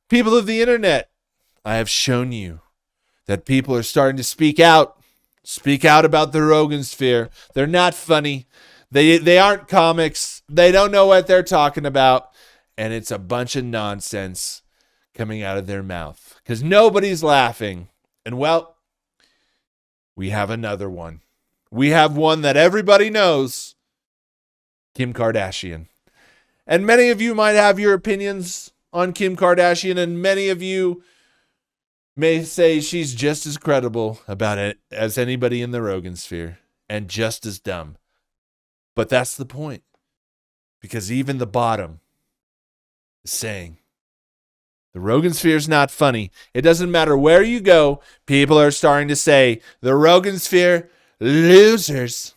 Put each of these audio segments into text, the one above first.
People of the internet, I have shown you that people are starting to speak out. Speak out about the Rogansphere. They're not funny. They aren't comics. They don't know what they're talking about. And it's a bunch of nonsense coming out of their mouth because nobody's laughing. And well, we have another one. We have one that everybody knows. Kim Kardashian. And many of you might have your opinions on Kim Kardashian, and many of you may say she's just as credible about it as anybody in the Rogansphere and just as dumb. But that's the point. Because even the bottom is saying the Rogansphere is not funny. It doesn't matter where you go. People are starting to say the Rogansphere losers.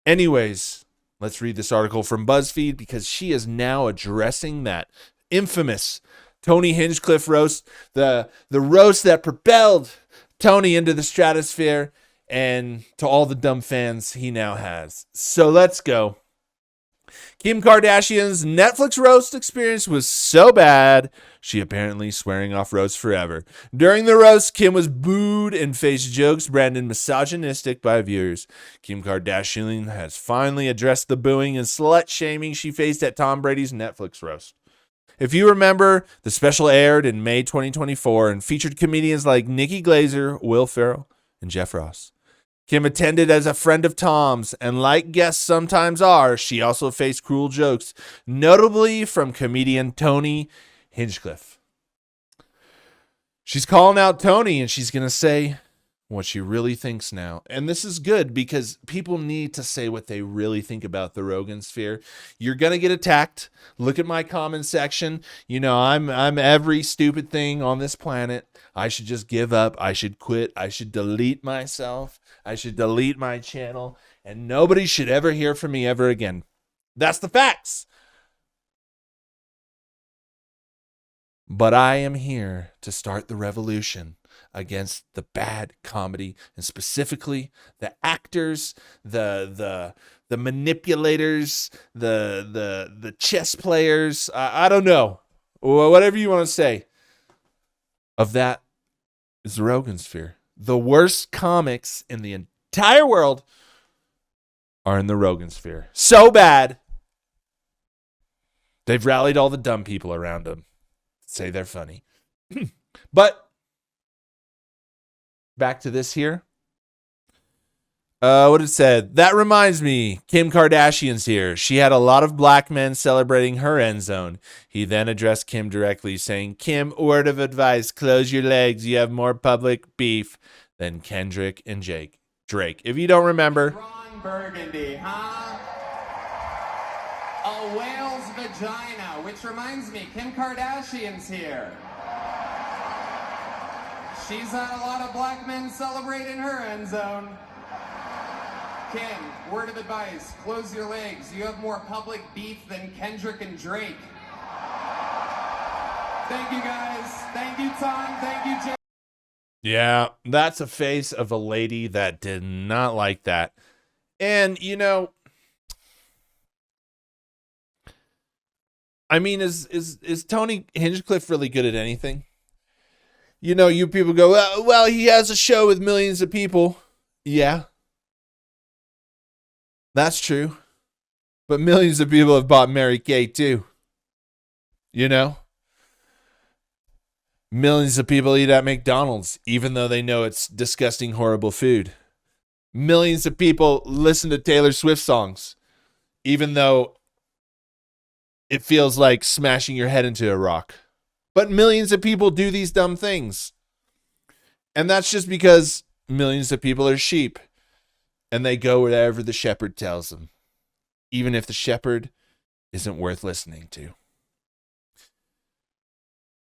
Anyways, let's read this article from BuzzFeed because she is now addressing that infamous Tony Hinchcliffe roast, the roast that propelled Tony into the stratosphere, and to all the dumb fans he now has. So let's go. Kim Kardashian's Netflix roast experience was so bad, she apparently swearing off roasts forever. During the roast, Kim was booed and faced jokes branded misogynistic by viewers. Kim Kardashian has finally addressed the booing and slut-shaming she faced at Tom Brady's Netflix roast. If you remember, the special aired in May 2024 and featured comedians like Nikki Glaser, Will Ferrell, and Jeff Ross. Kim attended as a friend of Tom's, and like guests sometimes are, she also faced cruel jokes, notably from comedian Tony Hinchcliffe. She's calling out Tony, and she's going to say what she really thinks now. And this is good because people need to say what they really think about the Rogansphere. You're going to get attacked. Look at my comment section. You know, I'm every stupid thing on this planet. I should just give up. I should quit. I should delete myself. I should delete my channel. And nobody should ever hear from me ever again. That's the facts. But I am here to start the revolution against the bad comedy, and specifically the actors, the manipulators, the chess players. I don't know, whatever you want to say. Of that is the Rogansphere. The worst comics in the entire world are in the Rogansphere. So bad, they've rallied all the dumb people around them. Say they're funny. But back to this here. What it said. That reminds me, Kim Kardashian's here. She had a lot of black men celebrating her end zone. He then addressed Kim directly, saying, Kim, word of advice, close your legs. You have more public beef than Kendrick and Drake. If you don't remember. Ron Burgundy, huh? A whale's vagina, which reminds me, Kim Kardashian's here. She's had a lot of black men celebrating her end zone. Kim, word of advice, close your legs. You have more public beef than Kendrick and Drake. Thank you, guys. Thank you, Tom. Thank you, Jay. Yeah, that's a face of a lady that did not like that. And, you know, I mean, is Tony Hinchcliffe really good at anything? You know, you people go, well, he has a show with millions of people. Yeah. That's true. But millions of people have bought Mary Kay too. You know? Millions of people eat at McDonald's, even though they know it's disgusting, horrible food. Millions of people listen to Taylor Swift songs, even though it feels like smashing your head into a rock. But millions of people do these dumb things. And that's just because millions of people are sheep. And they go wherever the shepherd tells them. Even if the shepherd isn't worth listening to.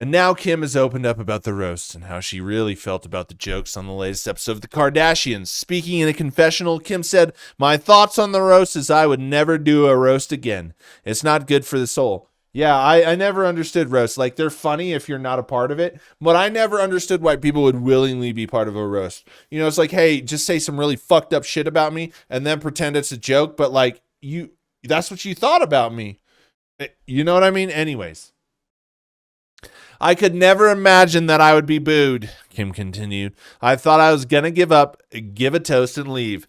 And now Kim has opened up about the roast and how she really felt about the jokes on the latest episode of The Kardashians. Speaking in a confessional, Kim said, my thoughts on the roast is I would never do a roast again. It's not good for the soul. Yeah, I never understood roasts. Like, they're funny if you're not a part of it. But I never understood why people would willingly be part of a roast. You know, it's like, hey, just say some really fucked up shit about me and then pretend it's a joke. But, like, that's what you thought about me. You know what I mean? Anyways. I could never imagine that I would be booed, Kim continued. I thought I was going to give up, give a toast, and leave.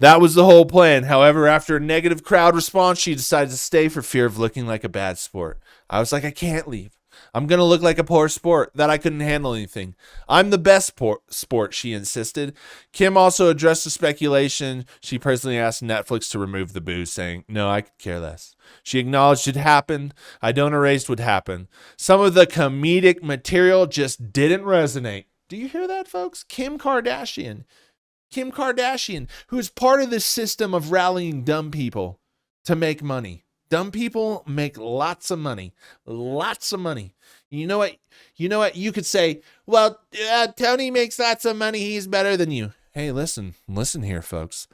That was the whole plan. However, after a negative crowd response, she decided to stay for fear of looking like a bad sport. I was like, I can't leave. I'm going to look like a poor sport, that I couldn't handle anything. I'm the best sport, she insisted. Kim also addressed the speculation. She personally asked Netflix to remove the boo, saying, no, I could care less. She acknowledged it happened. I don't erase what happened. Some of the comedic material just didn't resonate. Do you hear that, folks? Kim Kardashian, who is part of this system of rallying dumb people to make money. Dumb people make lots of money. Lots of money. You know what? You could say, well, Tony makes lots of money. He's better than you. Hey, listen here, folks.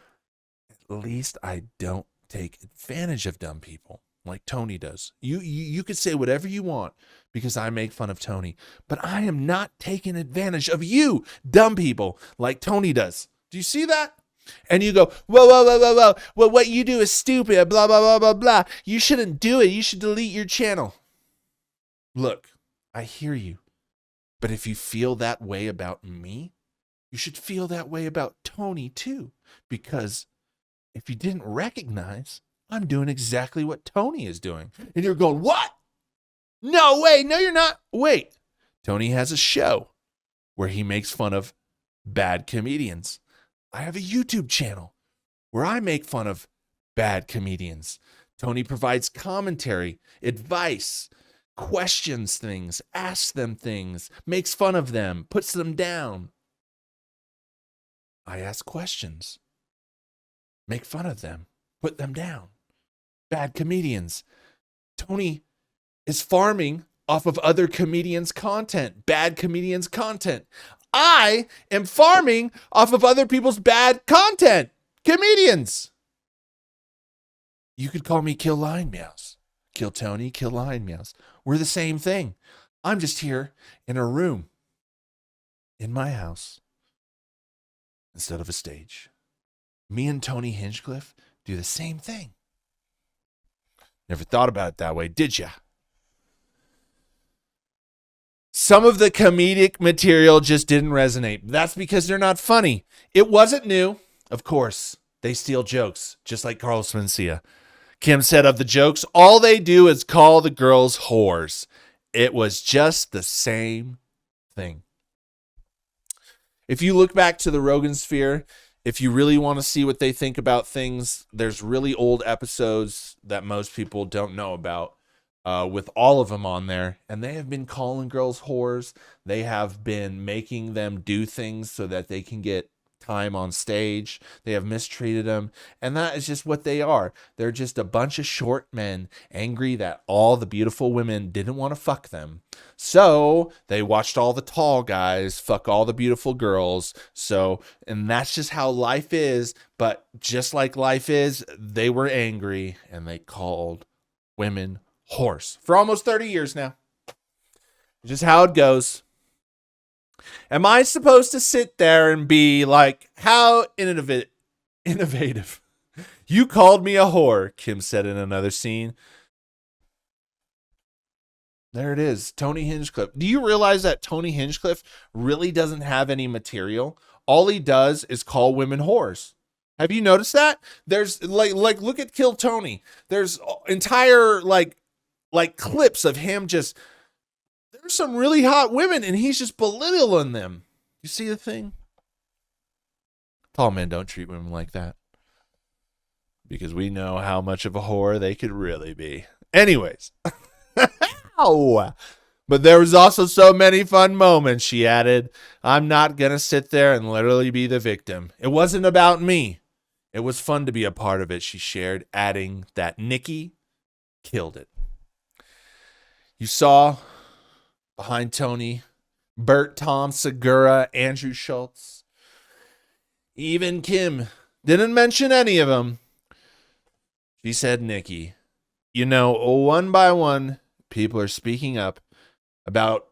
At least I don't take advantage of dumb people like Tony does. You could say whatever you want because I make fun of Tony, but I am not taking advantage of you, dumb people, like Tony does. Do you see that? And you go, whoa. Well, what you do is stupid, blah, blah, blah, blah, blah. You shouldn't do it. You should delete your channel. Look, I hear you. But if you feel that way about me, you should feel that way about Tony too. Because if you didn't recognize, I'm doing exactly what Tony is doing. And you're going, what? No, wait, no, you're not. Wait. Tony has a show where he makes fun of bad comedians. I have a YouTube channel where I make fun of bad comedians. Tony provides commentary, advice, questions things, asks them things, makes fun of them, puts them down. I ask questions, make fun of them, put them down. Bad comedians. Tony is farming off of other comedians' content, bad comedians' content. I am farming off of other people's bad content, comedians. You could call me Kill LionMeows. Kill Tony, Kill LionMeows. We're the same thing. I'm just here in a room in my house instead of a stage. Me and Tony Hinchcliffe do the same thing. Never thought about it that way, did ya? Some of the comedic material just didn't resonate. That's because they're not funny. It wasn't new. Of course, they steal jokes, just like Carlos Mencia. Kim said of the jokes, all they do is call the girls whores. It was just the same thing. If you look back to the Rogansphere, if you really want to see what they think about things, there's really old episodes that most people don't know about. With all of them on there, and they have been calling girls whores. They have been making them do things so that they can get time on stage. They have mistreated them, and that is just what they are. They're just a bunch of short men angry that all the beautiful women didn't want to fuck them. So they watched all the tall guys fuck all the beautiful girls. And that's just how life is. But just like life is, they were angry and they called women horse for almost 30 years now. Just how it goes. Am I supposed to sit there and be like, how innovative? You called me a whore, Kim said in another scene. There it is, Tony Hinchcliffe. Do you realize that Tony Hinchcliffe really doesn't have any material? All he does is call women whores. Have you noticed that? There's like look at Kill Tony. There's entire like clips of him just, there's some really hot women and he's just belittling them. You see the thing? Tall men don't treat women like that because we know how much of a whore they could really be. Anyways. Ow! But there was also so many fun moments, she added. I'm not going to sit there and literally be the victim. It wasn't about me. It was fun to be a part of it, she shared, adding that Nikki killed it. You saw behind Tony, Bert, Tom Segura, Andrew Schultz, even Kim. Didn't mention any of them. She said Nikki. You know, one by one, people are speaking up about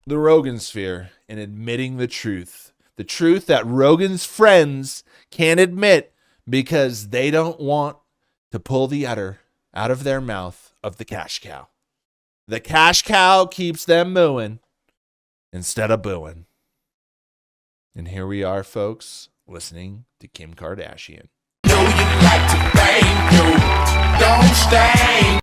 the Rogansphere and admitting the truth. The truth that Rogan's friends can't admit because they don't want to pull the udder out of their mouth of the cash cow. The cash cow keeps them mooing instead of booing. And here we are, folks, listening to Kim Kardashian. Know you like